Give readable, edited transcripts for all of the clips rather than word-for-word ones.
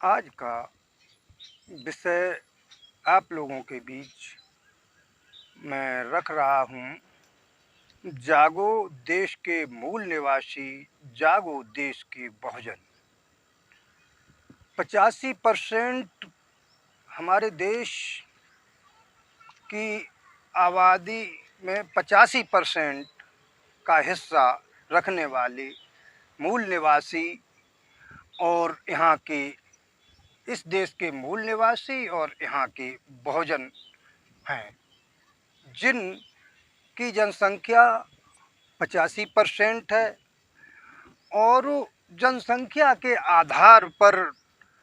आज का विषय आप लोगों के बीच मैं रख रहा हूँ। जागो देश के मूल निवासी, जागो देश के बहुजन। 85% हमारे देश की आबादी में 85% का हिस्सा रखने वाले मूल निवासी और यहाँ के इस देश के मूल निवासी और यहाँ के बहुजन हैं, जिन की जनसंख्या 85% है। और जनसंख्या के आधार पर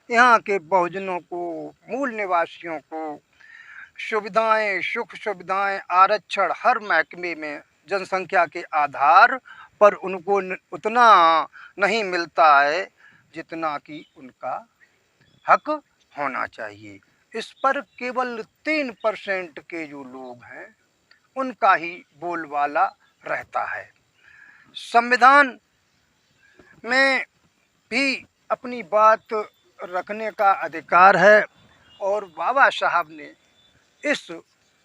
यहाँ के बहुजनों को, मूल निवासियों को सुविधाएं, सुख सुविधाएं, आरक्षण हर महकमे में जनसंख्या के आधार पर उनको उतना नहीं मिलता है जितना कि उनका हक होना चाहिए। इस पर केवल 3% के जो लोग हैं उनका ही बोलबाला रहता है। संविधान में भी अपनी बात रखने का अधिकार है और बाबा साहब ने इस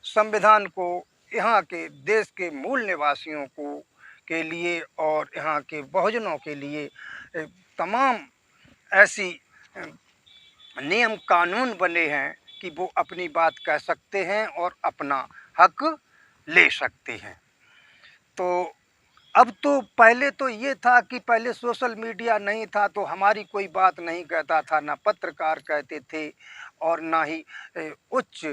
संविधान को यहाँ के देश के मूल निवासियों को के लिए और यहाँ के बहुजनों के लिए तमाम ऐसी नियम कानून बने हैं कि वो अपनी बात कह सकते हैं और अपना हक ले सकते हैं। तो अब तो पहले तो ये था कि पहले सोशल मीडिया नहीं था तो हमारी कोई बात नहीं कहता था, ना पत्रकार कहते थे और ना ही उच्च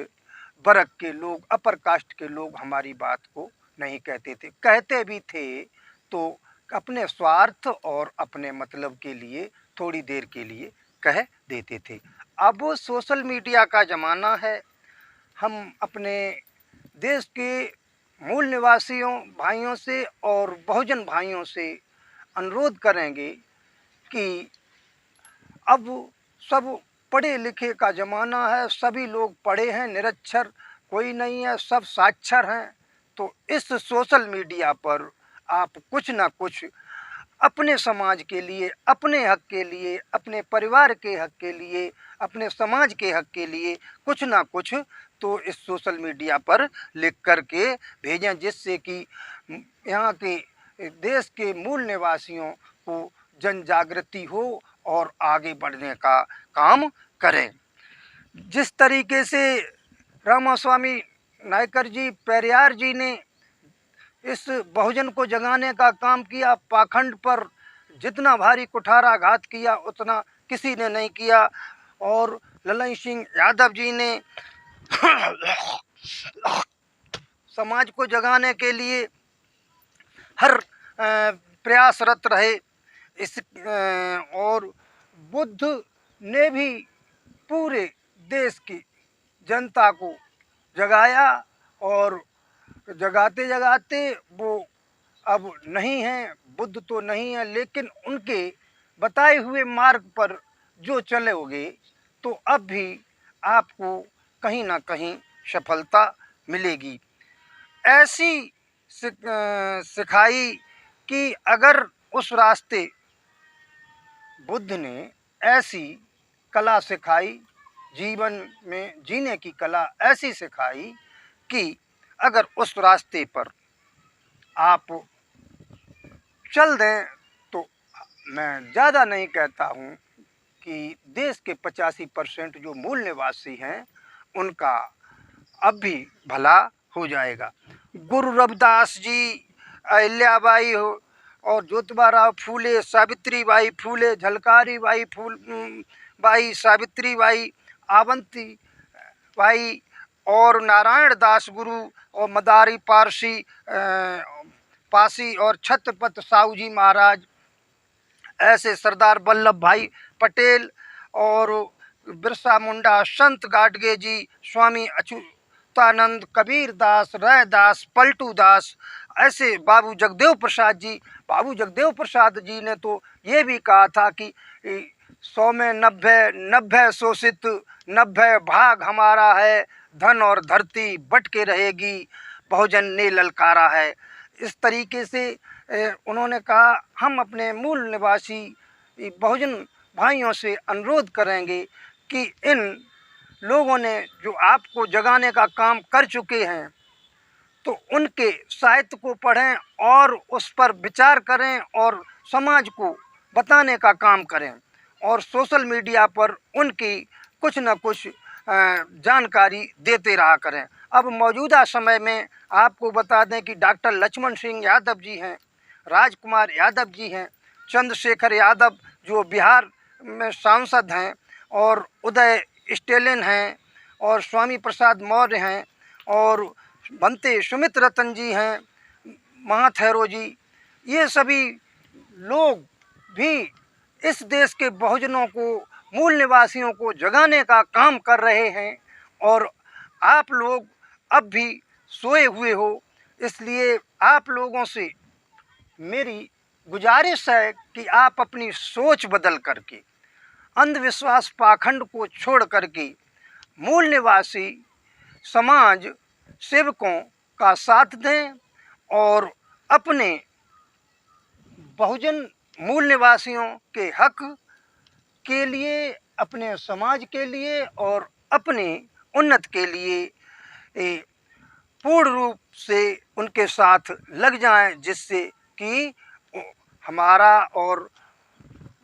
वर्ग के लोग, अपर कास्ट के लोग हमारी बात को नहीं कहते थे। कहते भी थे तो अपने स्वार्थ और अपने मतलब के लिए थोड़ी देर के लिए कह देते थे। अब वो सोशल मीडिया का ज़माना है। हम अपने देश के मूल निवासियों भाइयों से और बहुजन भाइयों से अनुरोध करेंगे कि अब सब पढ़े लिखे का ज़माना है, सभी लोग पढ़े हैं, निरक्षर कोई नहीं है, सब साक्षर हैं। तो इस सोशल मीडिया पर आप कुछ ना कुछ अपने समाज के लिए, अपने हक के लिए, अपने परिवार के हक के लिए, अपने समाज के हक के लिए कुछ ना कुछ तो इस सोशल मीडिया पर लिख कर के भेजें, जिससे कि यहाँ के देश के मूल निवासियों को जन जागृति हो और आगे बढ़ने का काम करें। जिस तरीके से रामास्वामी नायकर जी, पेरियार जी ने इस बहुजन को जगाने का काम किया, पाखंड पर जितना भारी कुठाराघात किया उतना किसी ने नहीं किया। और ललन सिंह यादव जी ने समाज को जगाने के लिए हर प्रयासरत रहे। और बुद्ध ने भी पूरे देश की जनता को जगाया और जगाते जगाते वो अब नहीं हैं, बुद्ध तो नहीं है, लेकिन उनके बताए हुए मार्ग पर जो चलोगे तो अब भी आपको कहीं ना कहीं सफलता मिलेगी। ऐसी सिखाई कि अगर उस रास्ते बुद्ध ने ऐसी कला सिखाई, जीवन में जीने की कला ऐसी सिखाई कि अगर उस रास्ते पर आप चल दें तो मैं ज़्यादा नहीं कहता हूँ कि देश के 85% जो मूल निवासी हैं उनका अब भी भला हो जाएगा। गुरु रविदास जी, अहिल्याबाई हो और ज्योतिबा फूले, सावित्री बाई फूले, झलकारी बाई बाई, सावित्री बाई, आवंती बाई और नारायण दास गुरु और मदारी पासी और छत्रपति साहू जी महाराज, ऐसे सरदार वल्लभ भाई पटेल और बिरसा मुंडा, संत गाडगे जी, स्वामी अच्युतानंद, कबीर दास, रैदास, पलटू दास, ऐसे बाबू जगदेव प्रसाद जी ने तो ये भी कहा था कि 100 में 90 शोषित, 90 भाग हमारा है, धन और धरती बट के रहेगी, बहुजन ने ललकारा है। इस तरीके से उन्होंने कहा हम अपने मूल निवासी बहुजन भाइयों से अनुरोध करेंगे कि इन लोगों ने जो आपको जगाने का काम कर चुके हैं तो उनके साहित्य को पढ़ें और उस पर विचार करें और समाज को बताने का काम करें और सोशल मीडिया पर उनकी कुछ न कुछ जानकारी देते रहा करें। अब मौजूदा समय में आपको बता दें कि डॉक्टर लक्ष्मण सिंह यादव जी हैं, राजकुमार यादव जी हैं, चंद्रशेखर यादव जो बिहार में सांसद हैं, और उदय स्टेलिन हैं, और स्वामी प्रसाद मौर्य हैं, और बनते सुमित रतन जी हैं, महाथैरो जी, ये सभी लोग भी इस देश के बहुजनों को, मूल निवासियों को जगाने का काम कर रहे हैं। और आप लोग अब भी सोए हुए हो, इसलिए आप लोगों से मेरी गुजारिश है कि आप अपनी सोच बदल करके अंधविश्वास पाखंड को छोड़ करके मूल निवासी समाज सेवकों का साथ दें और अपने बहुजन मूल निवासियों के हक के लिए, अपने समाज के लिए और अपने उन्नत के लिए पूर्ण रूप से उनके साथ लग जाएं, जिससे कि हमारा और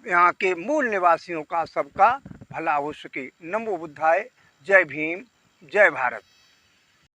यहाँ के मूल निवासियों का सबका भला हो सके। नमो बुद्धाय। जय भीम, जय भारत।